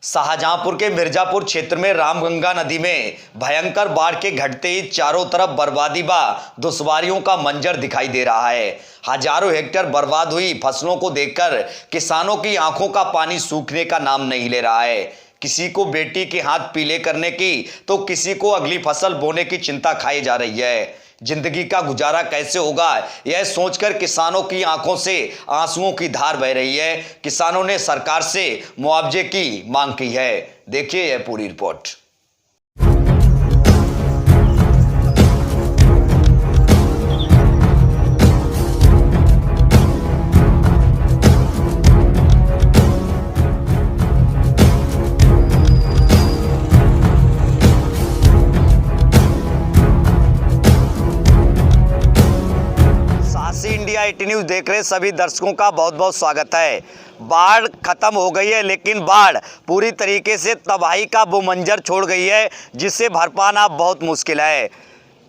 शाहजहांपुर के मिर्जापुर क्षेत्र में रामगंगा नदी में भयंकर बाढ़ के घटते ही चारों तरफ बर्बादी व दुश्वारियों का मंजर दिखाई दे रहा है। हजारों हेक्टेयर बर्बाद हुई फसलों को देखकर किसानों की आंखों का पानी सूखने का नाम नहीं ले रहा है। किसी को बेटी के हाथ पीले करने की तो किसी को अगली फसल बोने की चिंता खाई जा रही है। जिंदगी का गुजारा कैसे होगा, यह सोचकर किसानों की आंखों से आंसुओं की धार बह रही है। किसानों ने सरकार से मुआवजे की मांग की है। देखिए यह पूरी रिपोर्ट। इंडिया 18 न्यूज़ देख रहे सभी दर्शकों का बहुत बहुत स्वागत है। बाढ़ खत्म हो गई है, लेकिन बाढ़ पूरी तरीके से तबाही का वो मंजर छोड़ गई है जिससे भर पाना बहुत मुश्किल है।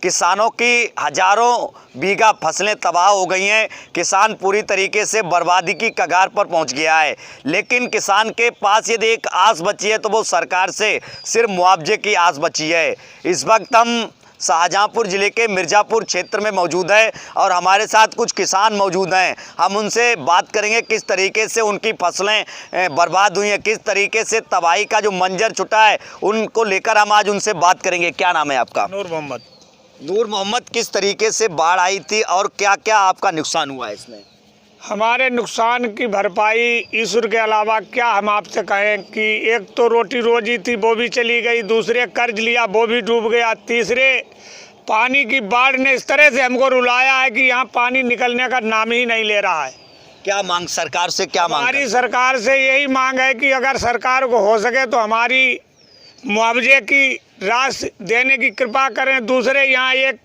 किसानों की हजारों बीघा फसलें तबाह हो गई हैं। किसान पूरी तरीके से बर्बादी की कगार पर पहुंच गया है, लेकिन किसान के पास यदि एक आस बची है तो वो सरकार से सिर्फ मुआवजे की आस बची है। इस वक्त हम शाहजहांपुर ज़िले के मिर्जापुर क्षेत्र में मौजूद है और हमारे साथ कुछ किसान मौजूद हैं। हम उनसे बात करेंगे किस तरीके से उनकी फसलें बर्बाद हुई हैं, किस तरीके से तबाही का जो मंजर छुटा है उनको लेकर हम आज उनसे बात करेंगे। क्या नाम है आपका? नूर मोहम्मद। नूर मोहम्मद, किस तरीके से बाढ़ आई थी और क्या क्या आपका नुकसान हुआ है इसमें? हमारे नुकसान की भरपाई ईश्वर के अलावा क्या हम आपसे कहें कि एक तो रोटी रोजी थी वो भी चली गई, दूसरे कर्ज लिया वो भी डूब गया, तीसरे पानी की बाढ़ ने इस तरह से हमको रुलाया है कि यहाँ पानी निकलने का नाम ही नहीं ले रहा है। क्या मांग सरकार से, क्या मांग? हमारी सरकार से यही मांग है कि अगर सरकार को हो सके तो हमारी मुआवजे की राशि देने की कृपा करें। दूसरे यहाँ एक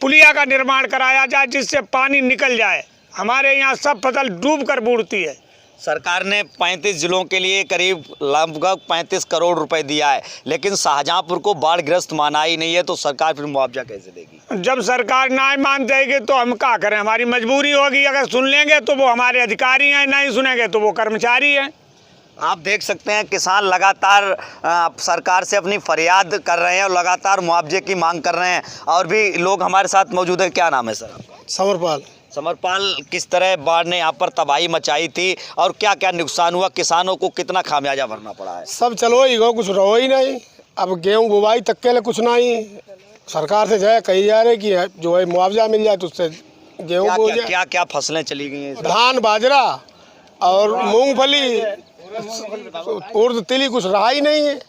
पुलिया का निर्माण कराया जाए जिससे पानी निकल जाए। हमारे यहाँ सब फसल डूब कर बूढ़ती है। सरकार ने 35 जिलों के लिए करीब लगभग 35 करोड़ रुपए दिया है, लेकिन शाहजहांपुर को बाढ़ग्रस्त माना ही नहीं है, तो सरकार फिर मुआवजा कैसे देगी? जब सरकार ना मान देगी तो हम क्या करें? हमारी मजबूरी होगी। अगर सुन लेंगे तो वो हमारे अधिकारी हैं, नहीं सुनेंगे तो वो कर्मचारी हैं। आप देख सकते हैं किसान लगातार सरकार से अपनी फरियाद कर रहे हैं और लगातार मुआवजे की मांग कर रहे हैं। और भी लोग हमारे साथ मौजूद है। क्या नाम है सर? समरपाल। समरपाल, किस तरह बाढ़ ने यहाँ पर तबाही मचाई थी और क्या क्या नुकसान हुआ? किसानों को कितना खामियाजा भरना पड़ा है? सब चलो ही गो, कुछ रहो ही नहीं। अब गेहूँ बुवाई तक के लिए कुछ नहीं। सरकार से जाए कही जा रही कि जो है मुआवजा मिल जाए तो उससे गेहूँ बो जाए। क्या क्या फसलें चली गई हैं? धान, बाजरा और मूंगफली, उर्द, तिली, कुछ रहा ही नहीं है।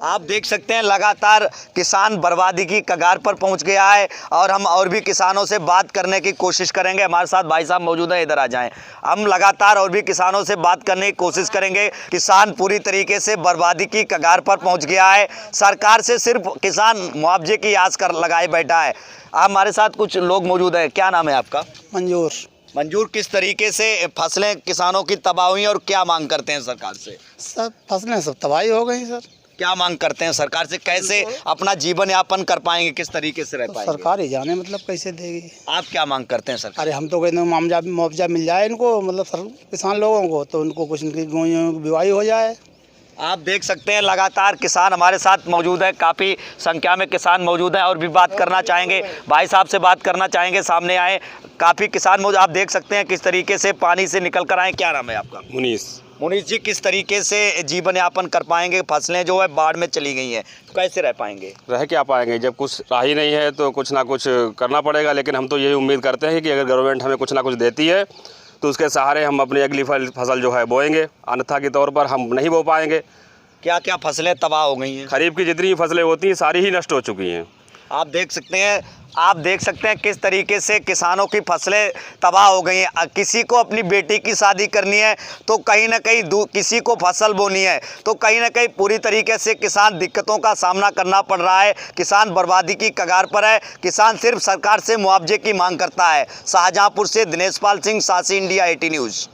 आप देख सकते हैं लगातार किसान बर्बादी की कगार पर पहुंच गया है और हम और भी किसानों से बात करने की कोशिश करेंगे। हमारे साथ भाई साहब मौजूद हैं, इधर आ जाएं। हम लगातार और भी किसानों से बात करने की कोशिश करेंगे। किसान पूरी तरीके से बर्बादी की कगार पर पहुंच गया है। सरकार से सिर्फ किसान मुआवजे की आस कर लगाए बैठा है। हमारे साथ कुछ लोग मौजूद हैं। क्या नाम है आपका? मंजूर। मंजूर, किस तरीके से फसलें किसानों की तबाह हुई और क्या मांग करते हैं सरकार से? सब फसलें सब तबाही हो गई सर। क्या मांग करते हैं सरकार से? कैसे अपना जीवन यापन कर पाएंगे, किस तरीके से रह पाएंगे? सरकार ही जाने मतलब कैसे देगी। आप क्या मांग करते हैं सरकार? अरे हम तो कहते हैं मुआवजा मिल जाए इनको, मतलब किसान लोगों को, तो उनको कुछ बुवाई हो जाए। आप देख सकते हैं लगातार किसान हमारे साथ मौजूद है। काफ़ी संख्या में किसान मौजूद हैं और भी बात करना चाहेंगे। भाई साहब से बात करना चाहेंगे, सामने आए। काफ़ी किसान मौजूद, आप देख सकते हैं किस तरीके से पानी से निकल कर आए। क्या नाम है आपका? मुनीस जी, किस तरीके से जीवन यापन कर पाएंगे? फसलें जो है बाढ़ में चली गई हैं, तो कैसे रह पाएंगे? रह क्या पाएंगे? जब कुछ रहा ही नहीं है तो कुछ ना कुछ करना पड़ेगा। लेकिन हम तो यही उम्मीद करते हैं कि अगर गवर्नमेंट हमें कुछ ना कुछ देती है तो उसके सहारे हम अपनी अगली फसल जो है बोएंगे, अन्यथा के तौर पर हम नहीं बो पाएंगे। क्या क्या फसलें तबाह हो गई हैं? खरीफ की जितनी फसलें होती हैं सारी ही नष्ट हो चुकी हैं। आप देख सकते हैं किस तरीके से किसानों की फसलें तबाह हो गई हैं। किसी को अपनी बेटी की शादी करनी है तो कहीं ना कहीं किसी को फसल बोनी है, तो कहीं ना कहीं पूरी तरीके से किसान दिक्कतों का सामना करना पड़ रहा है। किसान बर्बादी की कगार पर है। किसान सिर्फ सरकार से मुआवजे की मांग करता है। शाहजहांपुर से दिनेश पाल सिंह, सासी इंडिया 18 न्यूज़।